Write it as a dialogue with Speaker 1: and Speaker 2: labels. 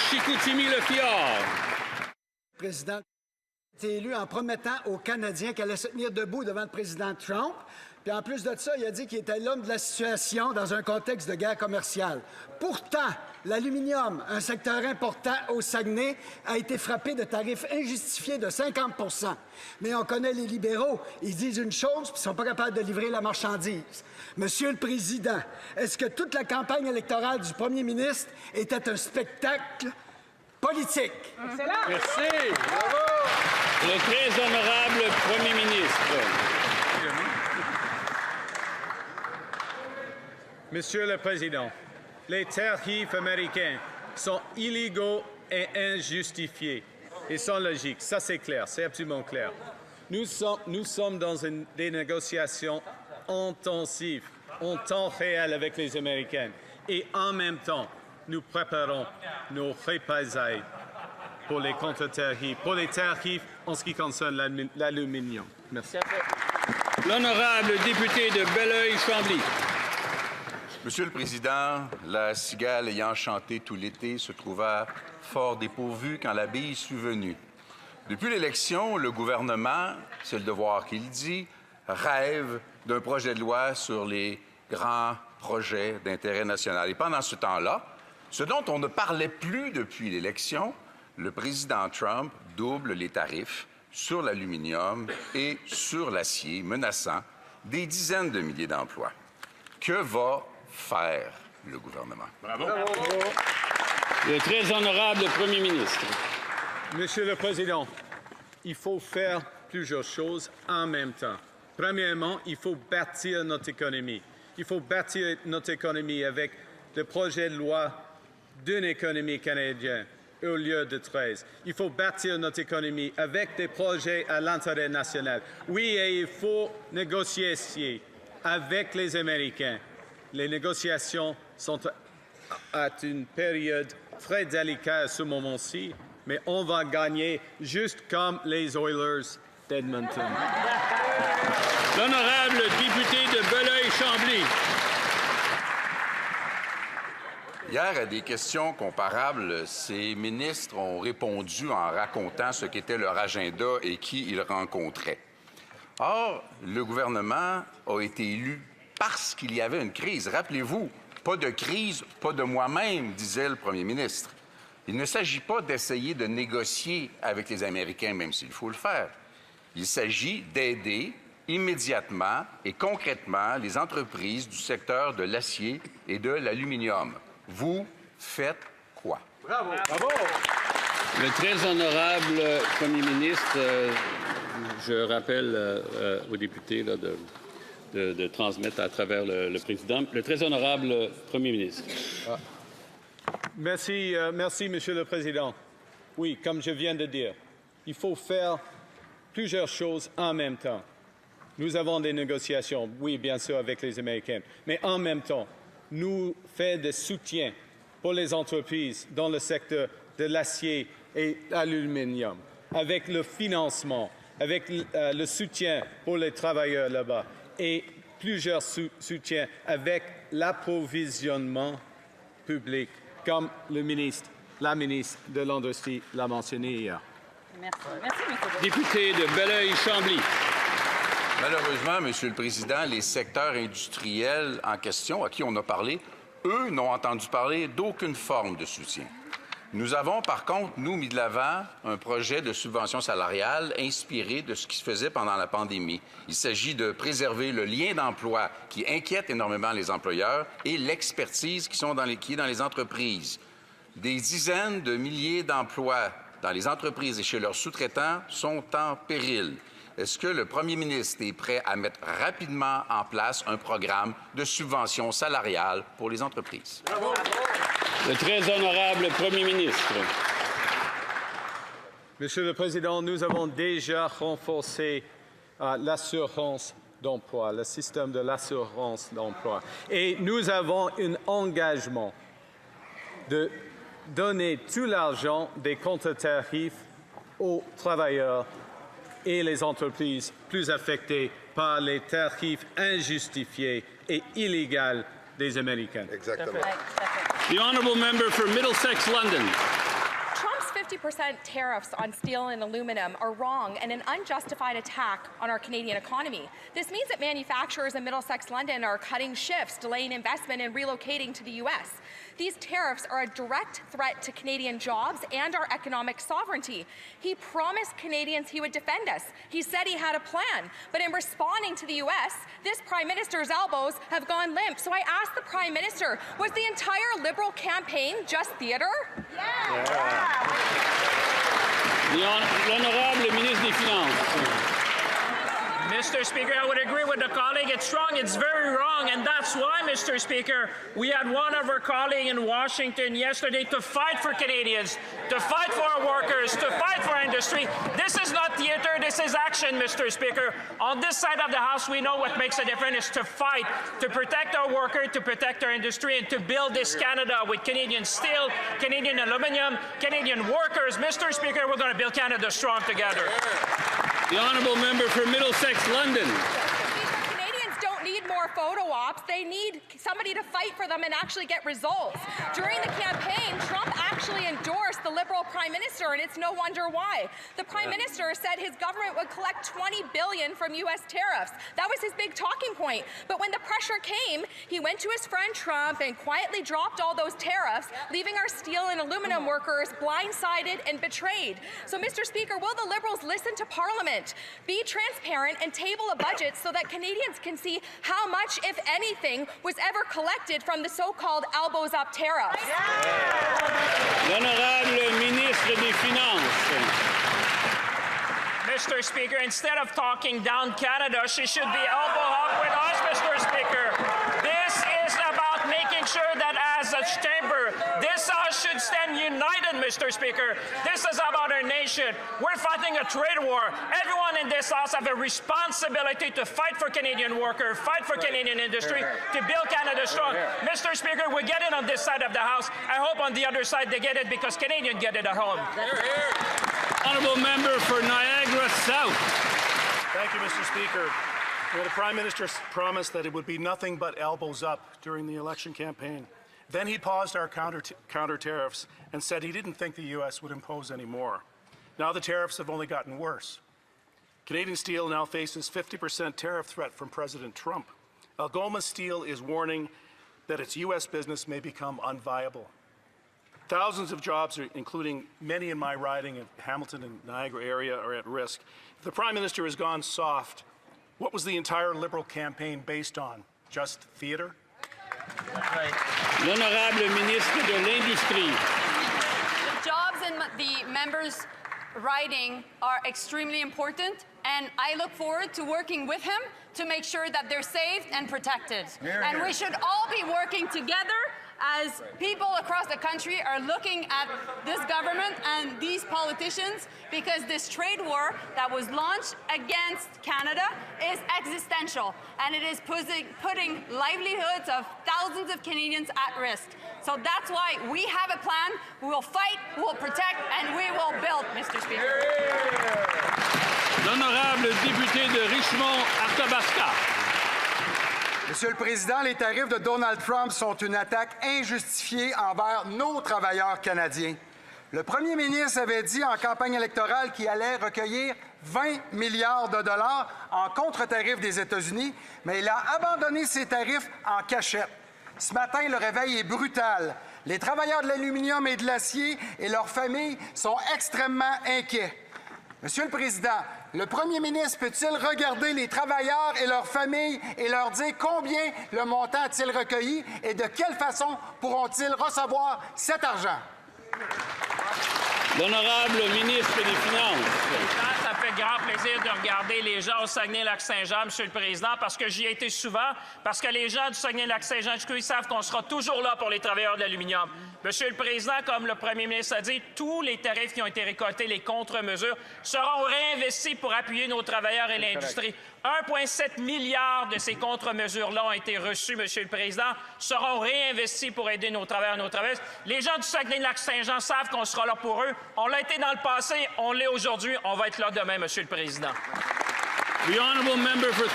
Speaker 1: Chicoutimi-Le-Fjord.
Speaker 2: Le président a été élu en promettant aux Canadiens qu'elle allait se tenir debout devant le président Trump. Puis en plus de ça, il a dit qu'il était l'homme de la situation dans un contexte de guerre commerciale. Pourtant, l'aluminium, un secteur important au Saguenay, a été frappé de tarifs injustifiés de 50 %. Mais on connaît les libéraux. Ils disent une chose, puis ils ne sont pas capables de livrer la marchandise. Monsieur le Président, est-ce que toute la campagne électorale du premier ministre était un spectacle politique?
Speaker 3: Excellent.
Speaker 1: Merci. Bravo. Le très honorable premier ministre.
Speaker 4: Monsieur le Président, les tarifs américains sont illégaux et injustifiés. Ils sont logiques, ça c'est clair, c'est absolument clair. Nous sommes dans des négociations intensives, en temps réel avec les Américains. Et en même temps, nous préparons nos représailles pour les contre-tarifs, pour les tarifs en ce qui concerne l'aluminium. Merci.
Speaker 1: L'honorable député de Belleuil-Chambly.
Speaker 5: Monsieur le Président, la cigale ayant chanté tout l'été se trouva fort dépourvue quand la bise fut venue. Depuis l'élection, le gouvernement, c'est le devoir qu'il dit, rêve d'un projet de loi sur les grands projets d'intérêt national. Et pendant ce temps-là, ce dont on ne parlait plus depuis l'élection, le président Trump double les tarifs sur l'aluminium et sur l'acier, menaçant des dizaines de milliers d'emplois. Que va faire le gouvernement?
Speaker 1: Bravo. Le très honorable premier ministre.
Speaker 4: Monsieur le Président, il faut faire plusieurs choses en même temps. Premièrement, il faut bâtir notre économie. Il faut bâtir notre économie avec le projet de loi d'une économie canadienne au lieu de 13. Il faut bâtir notre économie avec des projets à l'intérêt national. Oui, et il faut négocier avec les Américains. Les négociations sont à une période très délicate à ce moment-ci, mais on va gagner juste comme les Oilers d'Edmonton.
Speaker 1: L'honorable député de Belleuil-Chambly.
Speaker 5: Hier, à des questions comparables, ces ministres ont répondu en racontant ce qu'était leur agenda et qui ils rencontraient. Or, le gouvernement a été élu parce qu'il y avait une crise. Rappelez-vous, pas de crise, pas de moi-même, disait le premier ministre. Il ne s'agit pas d'essayer de négocier avec les Américains, même s'il faut le faire. Il s'agit d'aider immédiatement et concrètement les entreprises du secteur de l'acier et de l'aluminium. Vous faites quoi?
Speaker 4: Bravo!
Speaker 1: Bravo! Le très honorable premier ministre, je rappelle aux députés là, de transmettre à travers le président. Le très honorable premier ministre.
Speaker 4: Merci, Monsieur le Président. Oui, comme je viens de dire, il faut faire plusieurs choses en même temps. Nous avons des négociations, oui, bien sûr, avec les Américains, mais en même temps, nous faisons des soutiens pour les entreprises dans le secteur de l'acier et l'aluminium, avec le financement, avec le soutien pour les travailleurs là-bas et plusieurs soutiens avec l'approvisionnement public, comme la ministre de l'Industrie l'a mentionné hier.
Speaker 3: Merci. Merci, M.
Speaker 1: Député de Belleuil-Chambly.
Speaker 5: Malheureusement, Monsieur le Président, les secteurs industriels en question, à qui on a parlé, eux, n'ont entendu parler d'aucune forme de soutien. Nous avons, par contre, nous, mis de l'avant un projet de subvention salariale inspiré de ce qui se faisait pendant la pandémie. Il s'agit de préserver le lien d'emploi qui inquiète énormément les employeurs et l'expertise qui est dans les entreprises. Des dizaines de milliers d'emplois dans les entreprises et chez leurs sous-traitants sont en péril. Est-ce que le premier ministre est prêt à mettre rapidement en place un programme de subvention salariale pour les entreprises?
Speaker 4: Bravo.
Speaker 1: Le très honorable premier ministre.
Speaker 4: Monsieur le Président, nous avons déjà renforcé l'assurance d'emploi, le système de l'assurance d'emploi. Et nous avons un engagement de donner tout l'argent des contre-tarifs aux travailleurs et les entreprises plus affectées par les tarifs injustifiés et illégaux des Américains.
Speaker 6: Exactement.
Speaker 1: The honourable member for Middlesex London.
Speaker 6: 50% tariffs on steel and aluminum are wrong and an unjustified attack on our Canadian economy. This means that manufacturers in Middlesex, London are cutting shifts, delaying investment, and relocating to the U.S. These tariffs are a direct threat to Canadian jobs and our economic sovereignty. He promised Canadians he would defend us. He said he had a plan. But in responding to the U.S., this Prime Minister's elbows have gone limp. So I asked the Prime Minister, was the entire Liberal campaign just theatre?
Speaker 1: L'honorable ministre des Finances.
Speaker 7: Mr. Speaker, I would agree with the colleague. It's wrong. It's very wrong. And that's why, Mr. Speaker, we had one of our colleagues in Washington yesterday to fight for Canadians, to fight for our workers, to fight for our industry. This is not theater. This is action, Mr. Speaker. On this side of the House, we know what makes a difference is to fight, to protect our workers, to protect our industry, and to build this Canada with Canadian steel, Canadian aluminum, Canadian workers. Mr. Speaker, we're going to build Canada strong together.
Speaker 1: The honourable member for Middlesex, London.
Speaker 6: Canadians don't need more photo ops. They need somebody to fight for them and actually get results. During the campaign, Trump actually endorsed the Liberal Prime Minister, and it's no wonder why. The Prime Minister said his government would collect $20 billion from U.S. tariffs. That was his big talking point. But when the pressure came, he went to his friend Trump and quietly dropped all those tariffs, leaving our steel and aluminum workers blindsided and betrayed. So, Mr. Speaker, will the Liberals listen to Parliament, be transparent, and table a budget so that Canadians can see how much, if anything, was ever collected from the so-called elbows-up tariffs?
Speaker 1: L'honorable ministre des Finances.
Speaker 7: Mr. Speaker, instead of talking down Canada, she should be elbow up with us, Mr. Speaker. This is about making sure that as a chamber, this House should stand united, Mr. Speaker. This is about our nation. We're fighting a trade war. Everyone in this House have a responsibility to fight for Canadian workers, fight for Canadian industry, to build Canada strong. Mr. Speaker, we get it on this side of the House. I hope on the other side they get it because Canadians get it at home.
Speaker 1: Honourable member for Niagara South.
Speaker 8: Thank you, Mr. Speaker. Well, the Prime Minister promised that it would be nothing but elbows up during the election campaign. Then he paused our counter tariffs and said he didn't think the U.S. would impose any more. Now the tariffs have only gotten worse. Canadian Steel now faces 50% tariff threat from President Trump. Algoma Steel is warning that its U.S. business may become unviable. Thousands of jobs, including many in my riding of Hamilton and Niagara area, are at risk. If the Prime Minister has gone soft, what was the entire Liberal campaign based on? Just theatre?
Speaker 1: L'honorable ministre de l'Industrie.
Speaker 9: The jobs in the members' riding are extremely important, and I look forward to working with him to make sure that they're saved and protected. And we should all be working together as people across the country are looking at this government and these politicians, because this trade war that was launched against Canada is existential, and it is putting livelihoods of thousands of Canadians at risk. So that's why we have a plan. We will fight, we will protect, and we will build, Mr. Speaker.
Speaker 1: L'honorable député de Richmond-Arthabasca.
Speaker 10: Monsieur le Président, les tarifs de Donald Trump sont une attaque injustifiée envers nos travailleurs canadiens. Le premier ministre avait dit en campagne électorale qu'il allait recueillir 20 milliards de dollars en contre-tarifs des États-Unis, mais il a abandonné ces tarifs en cachette. Ce matin, le réveil est brutal. Les travailleurs de l'aluminium et de l'acier et leurs familles sont extrêmement inquiets. Monsieur le Président, le premier ministre peut-il regarder les travailleurs et leurs familles et leur dire combien le montant a-t-il recueilli et de quelle façon pourront-ils recevoir cet argent?
Speaker 1: L'honorable ministre des Finances.
Speaker 7: Ça fait grand plaisir de regarder les gens au Saguenay-Lac-Saint-Jean, Monsieur le Président, parce que j'y ai été souvent, parce que les gens du Saguenay-Lac-Saint-Jean, ils savent qu'on sera toujours là pour les travailleurs de l'aluminium. Monsieur le Président, comme le premier ministre a dit, tous les tarifs qui ont été récoltés, les contre-mesures, seront réinvestis pour appuyer nos travailleurs et l'industrie. 1,7 milliard de ces contre-mesures-là ont été reçus, Monsieur le Président, seront réinvestis pour aider nos travailleurs et nos travailleuses. Les gens du Saguenay-Lac-Saint-Jean savent qu'on sera là pour eux. On l'a été dans le passé, on l'est aujourd'hui, on va être là demain, Monsieur le Président.
Speaker 1: The honourable member for